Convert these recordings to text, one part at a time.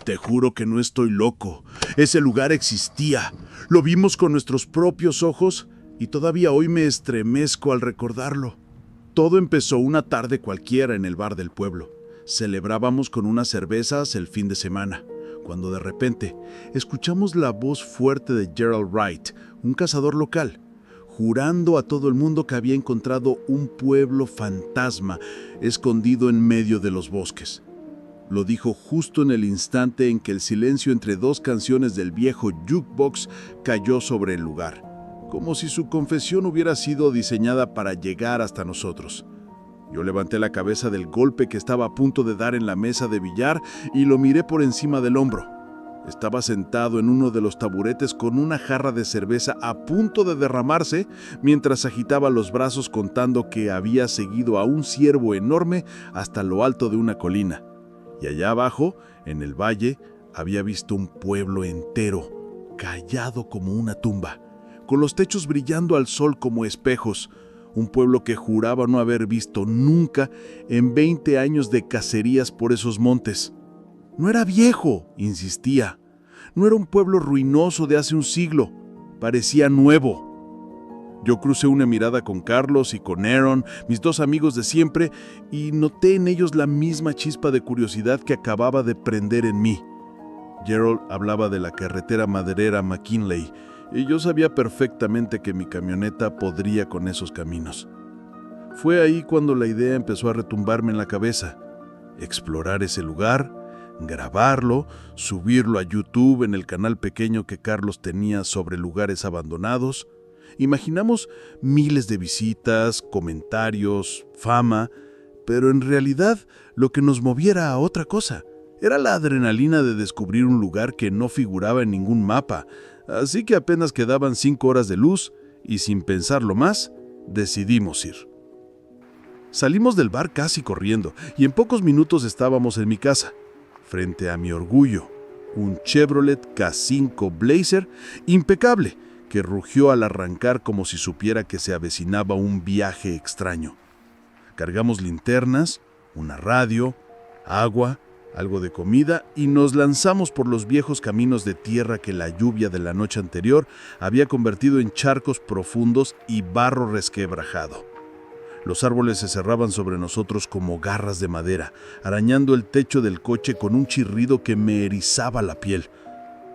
Te juro que no estoy loco. Ese lugar existía. Lo vimos con nuestros propios ojos y todavía hoy me estremezco al recordarlo. Todo empezó una tarde cualquiera en el bar del pueblo. Celebrábamos con unas cervezas el fin de semana, cuando de repente escuchamos la voz fuerte de Gerald Wright, un cazador local, jurando a todo el mundo que había encontrado un pueblo fantasma escondido en medio de los bosques. Lo dijo justo en el instante en que el silencio entre dos canciones del viejo jukebox cayó sobre el lugar, como si su confesión hubiera sido diseñada para llegar hasta nosotros. Yo levanté la cabeza del golpe que estaba a punto de dar en la mesa de billar y lo miré por encima del hombro. Estaba sentado en uno de los taburetes con una jarra de cerveza a punto de derramarse mientras agitaba los brazos contando que había seguido a un ciervo enorme hasta lo alto de una colina. Y allá abajo, en el valle, había visto un pueblo entero, callado como una tumba, con los techos brillando al sol como espejos, un pueblo que juraba no haber visto nunca en 20 años de cacerías por esos montes. No era viejo, insistía. No era un pueblo ruinoso de hace un siglo, parecía nuevo. Yo crucé una mirada con Carlos y con Aaron, mis dos amigos de siempre, y noté en ellos la misma chispa de curiosidad que acababa de prender en mí. Gerald hablaba de la carretera maderera McKinley, y yo sabía perfectamente que mi camioneta podría con esos caminos. Fue ahí cuando la idea empezó a retumbarme en la cabeza. Explorar ese lugar, grabarlo, subirlo a YouTube en el canal pequeño que Carlos tenía sobre lugares abandonados. Imaginamos miles de visitas, comentarios, fama, pero en realidad lo que nos moviera a otra cosa era la adrenalina de descubrir un lugar que no figuraba en ningún mapa, así que apenas quedaban 5 horas de luz y sin pensarlo más, decidimos ir. Salimos del bar casi corriendo y en pocos minutos estábamos en mi casa, frente a mi orgullo, un Chevrolet K5 Blazer impecable, que rugió al arrancar como si supiera que se avecinaba un viaje extraño. Cargamos linternas, una radio, agua, algo de comida y nos lanzamos por los viejos caminos de tierra que la lluvia de la noche anterior había convertido en charcos profundos y barro resquebrajado. Los árboles se cerraban sobre nosotros como garras de madera, arañando el techo del coche con un chirrido que me erizaba la piel.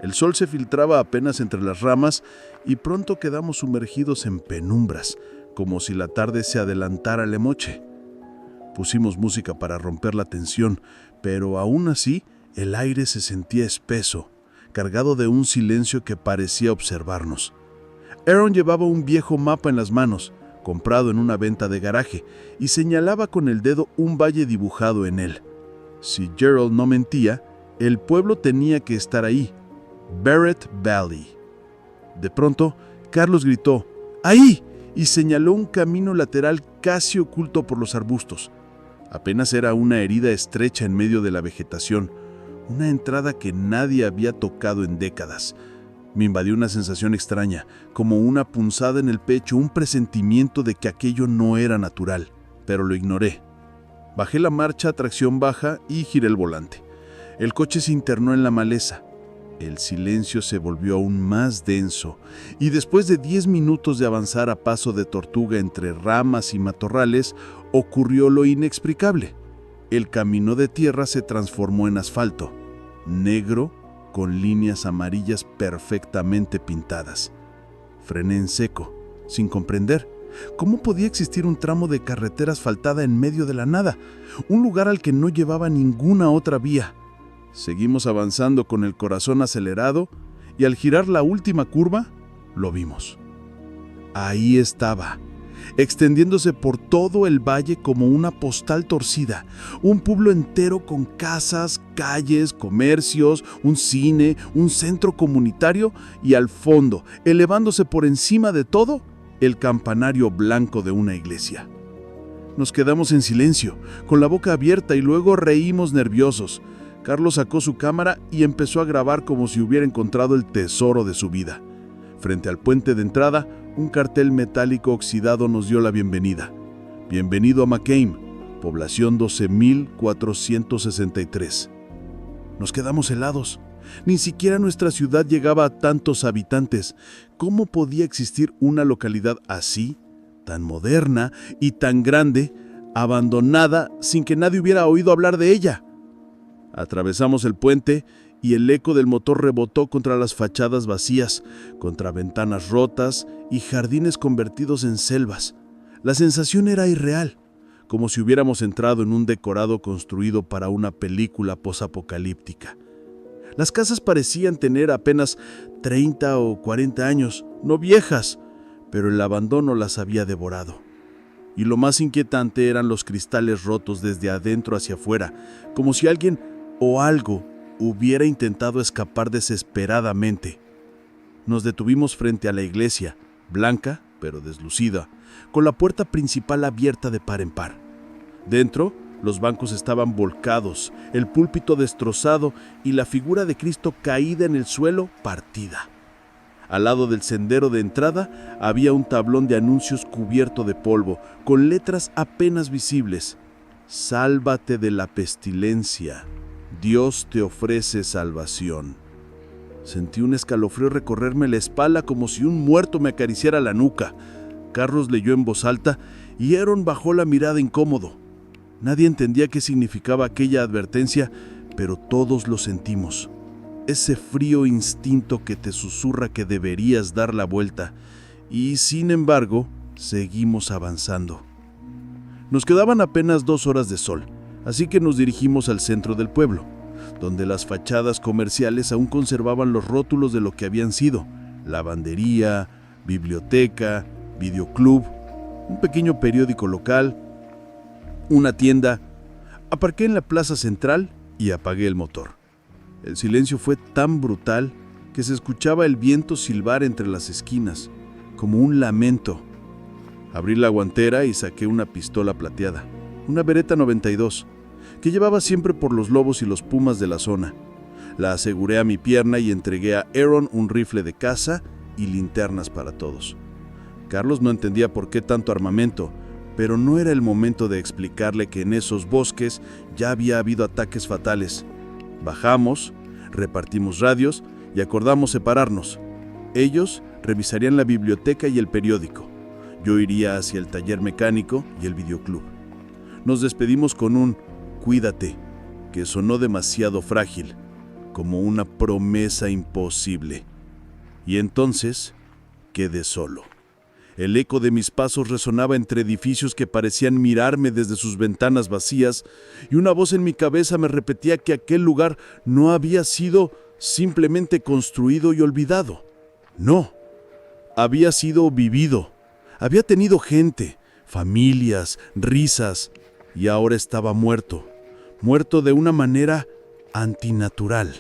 El sol se filtraba apenas entre las ramas y pronto quedamos sumergidos en penumbras, como si la tarde se adelantara la noche. Pusimos música para romper la tensión, pero aún así el aire se sentía espeso, cargado de un silencio que parecía observarnos. Aaron llevaba un viejo mapa en las manos, comprado en una venta de garaje, y señalaba con el dedo un valle dibujado en él. Si Gerald no mentía, el pueblo tenía que estar ahí. Barrett Valley. De pronto, Carlos gritó, ¡ahí!, y señaló un camino lateral casi oculto por los arbustos. Apenas era una herida estrecha en medio de la vegetación, una entrada que nadie había tocado en décadas. Me invadió una sensación extraña, como una punzada en el pecho, un presentimiento de que aquello no era natural, pero lo ignoré. Bajé la marcha a tracción baja y giré el volante. El coche se internó en la maleza. El silencio se volvió aún más denso, y después de 10 minutos de avanzar a paso de tortuga entre ramas y matorrales, ocurrió lo inexplicable. El camino de tierra se transformó en asfalto, negro, con líneas amarillas perfectamente pintadas. Frené en seco, sin comprender. ¿Cómo podía existir un tramo de carretera asfaltada en medio de la nada? Un lugar al que no llevaba ninguna otra vía. Seguimos avanzando con el corazón acelerado y al girar la última curva, lo vimos. Ahí estaba, extendiéndose por todo el valle como una postal torcida, un pueblo entero con casas, calles, comercios, un cine, un centro comunitario y al fondo, elevándose por encima de todo, el campanario blanco de una iglesia. Nos quedamos en silencio, con la boca abierta y luego reímos nerviosos. Carlos sacó su cámara y empezó a grabar como si hubiera encontrado el tesoro de su vida. Frente al puente de entrada, un cartel metálico oxidado nos dio la bienvenida. Bienvenido a McCain, población 12.463. Nos quedamos helados. Ni siquiera nuestra ciudad llegaba a tantos habitantes. ¿Cómo podía existir una localidad así, tan moderna y tan grande, abandonada, sin que nadie hubiera oído hablar de ella? Atravesamos el puente y el eco del motor rebotó contra las fachadas vacías, contra ventanas rotas y jardines convertidos en selvas. La sensación era irreal, como si hubiéramos entrado en un decorado construido para una película posapocalíptica. Las casas parecían tener apenas 30 o 40 años, no viejas, pero el abandono las había devorado. Y lo más inquietante eran los cristales rotos desde adentro hacia afuera, como si alguien o algo hubiera intentado escapar desesperadamente. Nos detuvimos frente a la iglesia, blanca pero deslucida, con la puerta principal abierta de par en par. Dentro, los bancos estaban volcados, el púlpito destrozado y la figura de Cristo caída en el suelo, partida. Al lado del sendero de entrada había un tablón de anuncios cubierto de polvo, con letras apenas visibles. Sálvate de la pestilencia. Dios te ofrece salvación. Sentí un escalofrío recorrerme la espalda como si un muerto me acariciara la nuca. Carlos leyó en voz alta y Aaron bajó la mirada incómodo. Nadie entendía qué significaba aquella advertencia, pero todos lo sentimos. Ese frío instinto que te susurra que deberías dar la vuelta. Y, sin embargo, seguimos avanzando. Nos quedaban apenas 2 horas de sol, así que nos dirigimos al centro del pueblo, donde las fachadas comerciales aún conservaban los rótulos de lo que habían sido: lavandería, biblioteca, videoclub, un pequeño periódico local, una tienda. Aparqué en la plaza central y apagué el motor. El silencio fue tan brutal que se escuchaba el viento silbar entre las esquinas, como un lamento. Abrí la guantera y saqué una pistola plateada, una Beretta 92, que llevaba siempre por los lobos y los pumas de la zona. La aseguré a mi pierna y entregué a Aaron un rifle de caza y linternas para todos. Carlos no entendía por qué tanto armamento, pero no era el momento de explicarle que en esos bosques ya había habido ataques fatales. Bajamos, repartimos radios y acordamos separarnos. Ellos revisarían la biblioteca y el periódico. Yo iría hacia el taller mecánico y el videoclub. Nos despedimos con un "cuídate", que sonó demasiado frágil, como una promesa imposible. Y entonces quedé solo. El eco de mis pasos resonaba entre edificios que parecían mirarme desde sus ventanas vacías, y una voz en mi cabeza me repetía que aquel lugar no había sido simplemente construido y olvidado. No, había sido vivido. Había tenido gente, familias, risas, y ahora estaba muerto. Muerto de una manera antinatural.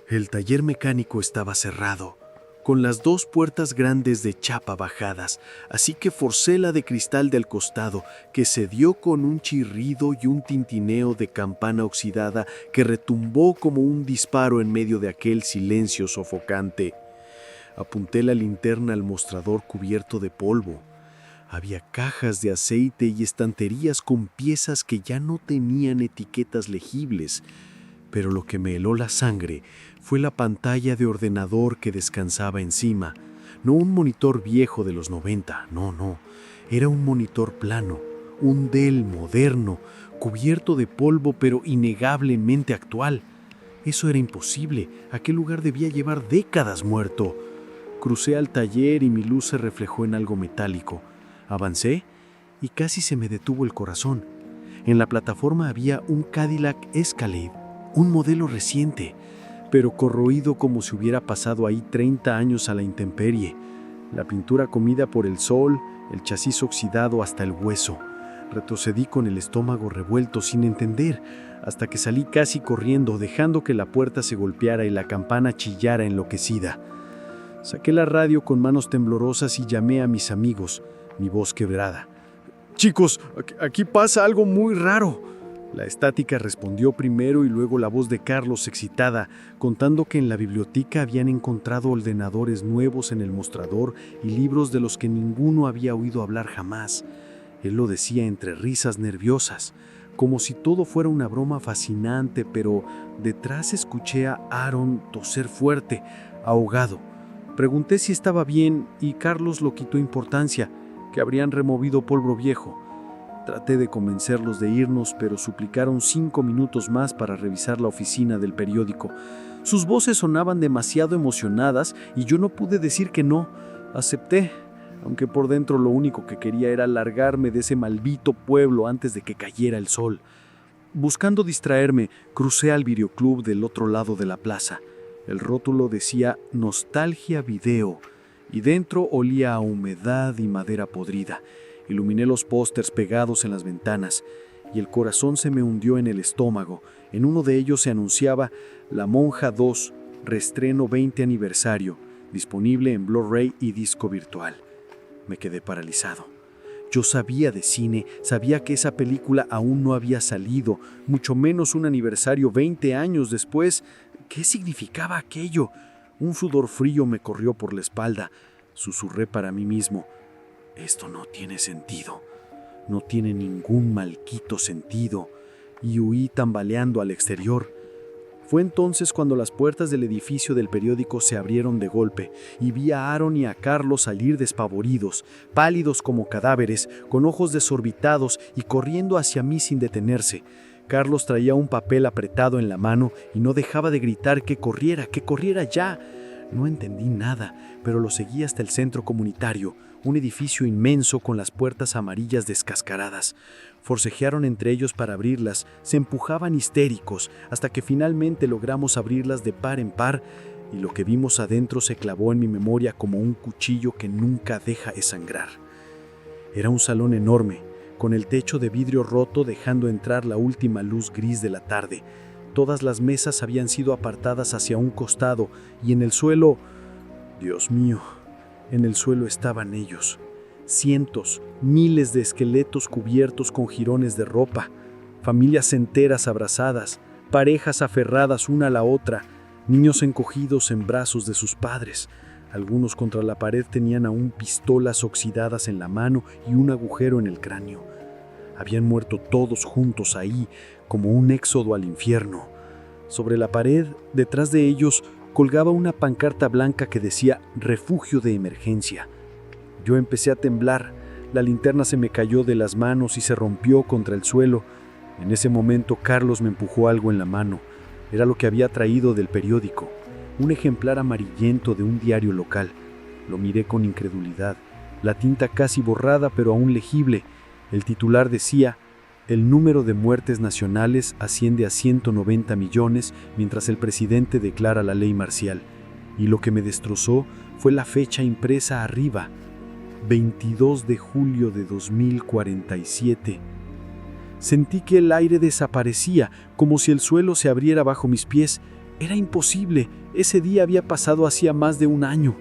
El taller mecánico estaba cerrado, con las 2 puertas grandes de chapa bajadas, así que forcé la de cristal del costado, que cedió con un chirrido y un tintineo de campana oxidada que retumbó como un disparo en medio de aquel silencio sofocante. Apunté la linterna al mostrador cubierto de polvo. Había cajas de aceite y estanterías con piezas que ya no tenían etiquetas legibles, pero lo que me heló la sangre fue la pantalla de ordenador que descansaba encima. No un monitor viejo de los 90, no. Era un monitor plano, un Dell moderno, cubierto de polvo pero innegablemente actual. Eso era imposible, aquel lugar debía llevar décadas muerto. Crucé al taller y mi luz se reflejó en algo metálico. Avancé y casi se me detuvo el corazón. En la plataforma había un Cadillac Escalade, un modelo reciente, pero corroído como si hubiera pasado ahí 30 años a la intemperie. La pintura comida por el sol, el chasis oxidado hasta el hueso. Retrocedí con el estómago revuelto sin entender, hasta que salí casi corriendo, dejando que la puerta se golpeara y la campana chillara enloquecida. Saqué la radio con manos temblorosas y llamé a mis amigos, mi voz quebrada. «Chicos, aquí pasa algo muy raro». La estática respondió primero y luego la voz de Carlos excitada, contando que en la biblioteca habían encontrado ordenadores nuevos en el mostrador y libros de los que ninguno había oído hablar jamás. Él lo decía entre risas nerviosas. como si todo fuera una broma fascinante, pero detrás escuché a Aaron toser fuerte, ahogado. Pregunté si estaba bien y Carlos lo quitó importancia, que habrían removido polvo viejo. Traté de convencerlos de irnos, pero suplicaron 5 minutos más para revisar la oficina del periódico. Sus voces sonaban demasiado emocionadas y yo no pude decir que no. Acepté, aunque por dentro lo único que quería era largarme de ese maldito pueblo antes de que cayera el sol. Buscando distraerme, crucé al videoclub del otro lado de la plaza. El rótulo decía Nostalgia Video y dentro olía a humedad y madera podrida. Iluminé los pósters pegados en las ventanas y el corazón se me hundió en el estómago. En uno de ellos se anunciaba La Monja 2, reestreno 20 aniversario, disponible en Blu-ray y disco virtual. Me quedé paralizado. Yo sabía de cine, sabía que esa película aún no había salido, mucho menos un aniversario 20 años después. ¿Qué significaba aquello? Un sudor frío me corrió por la espalda. Susurré para mí mismo: esto no tiene sentido, no tiene ningún maldito sentido, y huí tambaleando al exterior. Fue entonces cuando las puertas del edificio del periódico se abrieron de golpe y vi a Aaron y a Carlos salir despavoridos, pálidos como cadáveres, con ojos desorbitados y corriendo hacia mí sin detenerse. Carlos traía un papel apretado en la mano y no dejaba de gritar que corriera ya. No entendí nada, pero lo seguí hasta el centro comunitario, un edificio inmenso con las puertas amarillas descascaradas. Forcejearon entre ellos para abrirlas, se empujaban histéricos, hasta que finalmente logramos abrirlas de par en par, y lo que vimos adentro se clavó en mi memoria como un cuchillo que nunca deja de sangrar. Era un salón enorme, con el techo de vidrio roto dejando entrar la última luz gris de la tarde. Todas las mesas habían sido apartadas hacia un costado y en el suelo, Dios mío, en el suelo estaban ellos. Cientos, miles de esqueletos cubiertos con jirones de ropa, familias enteras abrazadas, parejas aferradas una a la otra, niños encogidos en brazos de sus padres. Algunos contra la pared tenían aún pistolas oxidadas en la mano y un agujero en el cráneo. Habían muerto todos juntos ahí, como un éxodo al infierno. Sobre la pared, detrás de ellos, colgaba una pancarta blanca que decía «Refugio de emergencia». Yo empecé a temblar, la linterna se me cayó de las manos y se rompió contra el suelo. En ese momento Carlos me empujó algo en la mano. Era lo que había traído del periódico, un ejemplar amarillento de un diario local. Lo miré con incredulidad, la tinta casi borrada pero aún legible. El titular decía: el número de muertes nacionales asciende a 190 millones mientras el presidente declara la ley marcial. Y lo que me destrozó fue la fecha impresa arriba, 22 de julio de 2047. Sentí que el aire desaparecía, como si el suelo se abriera bajo mis pies. Era imposible, ese día había pasado hacía más de un año.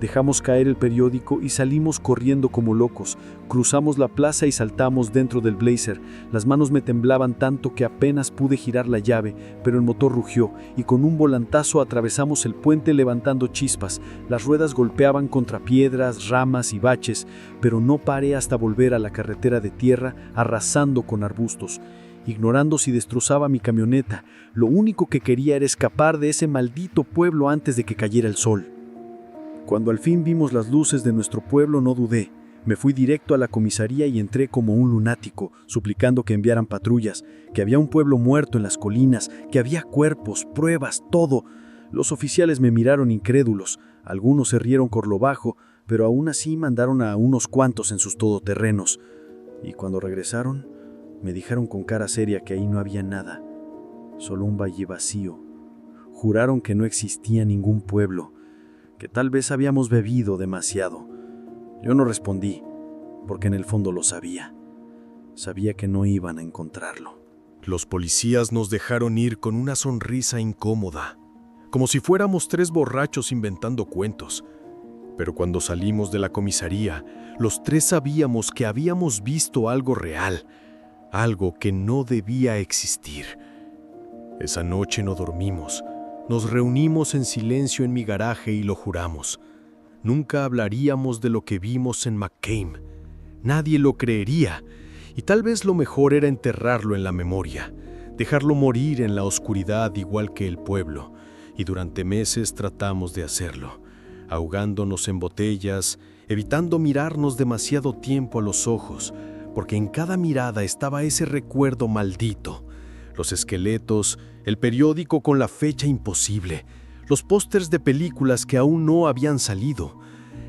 Dejamos caer el periódico y salimos corriendo como locos. Cruzamos la plaza y saltamos dentro del Blazer. Las manos me temblaban tanto que apenas pude girar la llave, pero el motor rugió y con un volantazo atravesamos el puente levantando chispas. Las ruedas golpeaban contra piedras, ramas y baches, pero no paré hasta volver a la carretera de tierra, arrasando con arbustos. Ignorando si destrozaba mi camioneta, lo único que quería era escapar de ese maldito pueblo antes de que cayera el sol. Cuando al fin vimos las luces de nuestro pueblo no dudé. Me fui directo a la comisaría y entré como un lunático, suplicando que enviaran patrullas, que había un pueblo muerto en las colinas, que había cuerpos, pruebas, todo. Los oficiales me miraron incrédulos, algunos se rieron por lo bajo, pero aún así mandaron a unos cuantos en sus todoterrenos. Y cuando regresaron, me dijeron con cara seria que ahí no había nada, solo un valle vacío. Juraron que no existía ningún pueblo, que tal vez habíamos bebido demasiado. Yo no respondí, porque en el fondo lo sabía. Sabía que no iban a encontrarlo. Los policías nos dejaron ir con una sonrisa incómoda, como si fuéramos 3 borrachos inventando cuentos. Pero cuando salimos de la comisaría, los 3 sabíamos que habíamos visto algo real, algo que no debía existir. Esa noche no dormimos. Nos reunimos en silencio en mi garaje y lo juramos. Nunca hablaríamos de lo que vimos en McCain. Nadie lo creería. y tal vez lo mejor era enterrarlo en la memoria, dejarlo morir en la oscuridad igual que el pueblo, y durante meses tratamos de hacerlo, ahogándonos en botellas, evitando mirarnos demasiado tiempo a los ojos, porque en cada mirada estaba ese recuerdo maldito, los esqueletos, el periódico con la fecha imposible, los pósters de películas que aún no habían salido.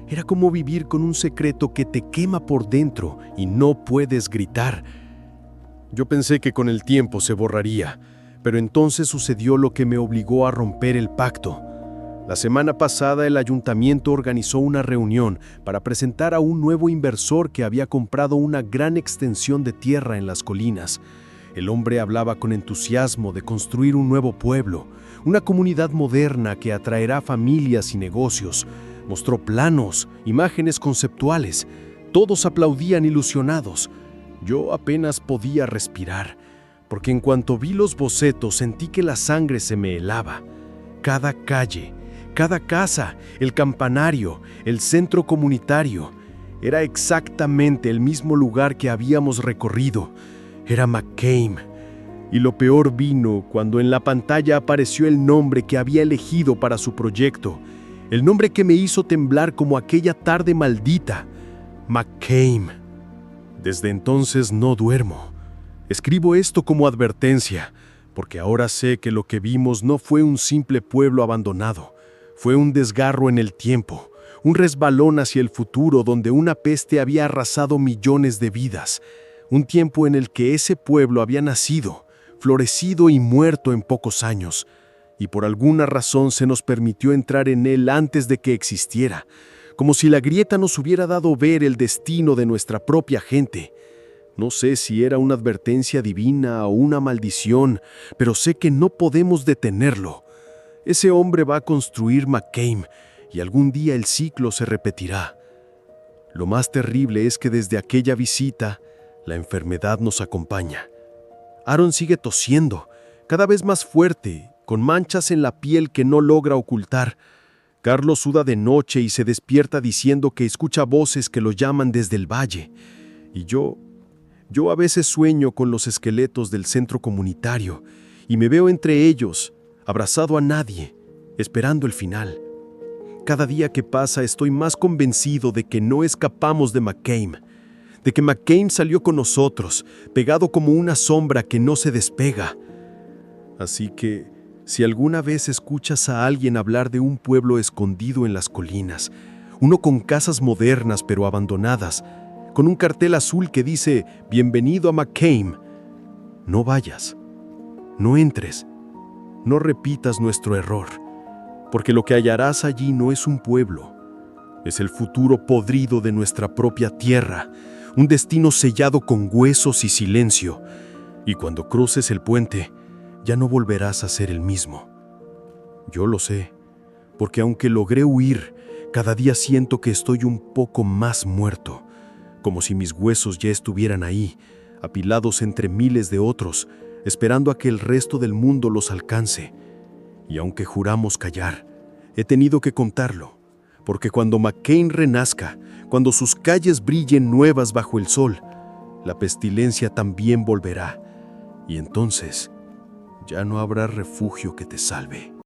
Era como vivir con un secreto que te quema por dentro y no puedes gritar. Yo pensé que con el tiempo se borraría, pero entonces sucedió lo que me obligó a romper el pacto. La semana pasada el ayuntamiento organizó una reunión para presentar a un nuevo inversor que había comprado una gran extensión de tierra en las colinas. El hombre hablaba con entusiasmo de construir un nuevo pueblo, una comunidad moderna que atraerá familias y negocios. Mostró planos, imágenes conceptuales. Todos aplaudían ilusionados. Yo apenas podía respirar, porque en cuanto vi los bocetos sentí que la sangre se me helaba. Cada calle, cada casa, el campanario, el centro comunitario, era exactamente el mismo lugar que habíamos recorrido. Era McCain. Y lo peor vino cuando en la pantalla apareció el nombre que había elegido para su proyecto, el nombre que me hizo temblar como aquella tarde maldita, McCain. Desde entonces no duermo. Escribo esto como advertencia, porque ahora sé que lo que vimos no fue un simple pueblo abandonado, fue un desgarro en el tiempo, un resbalón hacia el futuro donde una peste había arrasado millones de vidas, un tiempo en el que ese pueblo había nacido, florecido y muerto en pocos años, y por alguna razón se nos permitió entrar en él antes de que existiera, como si la grieta nos hubiera dado ver el destino de nuestra propia gente. No sé si era una advertencia divina o una maldición, pero sé que no podemos detenerlo. Ese hombre va a construir McCain y algún día el ciclo se repetirá. Lo más terrible es que desde aquella visita, la enfermedad nos acompaña. Aaron sigue tosiendo, cada vez más fuerte, con manchas en la piel que no logra ocultar. Carlos suda de noche y se despierta diciendo que escucha voces que lo llaman desde el valle. Y yo a veces sueño con los esqueletos del centro comunitario y me veo entre ellos, abrazado a nadie, esperando el final. Cada día que pasa estoy más convencido de que no escapamos de McCain, de que McCain salió con nosotros, pegado como una sombra que no se despega. Así que, si alguna vez escuchas a alguien hablar de un pueblo escondido en las colinas, uno con casas modernas pero abandonadas, con un cartel azul que dice «Bienvenido a McCain», no vayas, no entres, no repitas nuestro error, porque lo que hallarás allí no es un pueblo, es el futuro podrido de nuestra propia tierra, un destino sellado con huesos y silencio, y cuando cruces el puente, ya no volverás a ser el mismo. Yo lo sé, porque aunque logré huir, cada día siento que estoy un poco más muerto, como si mis huesos ya estuvieran ahí, apilados entre miles de otros, esperando a que el resto del mundo los alcance. Y aunque juramos callar, he tenido que contarlo, porque cuando McCain renazca, cuando sus calles brillen nuevas bajo el sol, la pestilencia también volverá, y entonces ya no habrá refugio que te salve.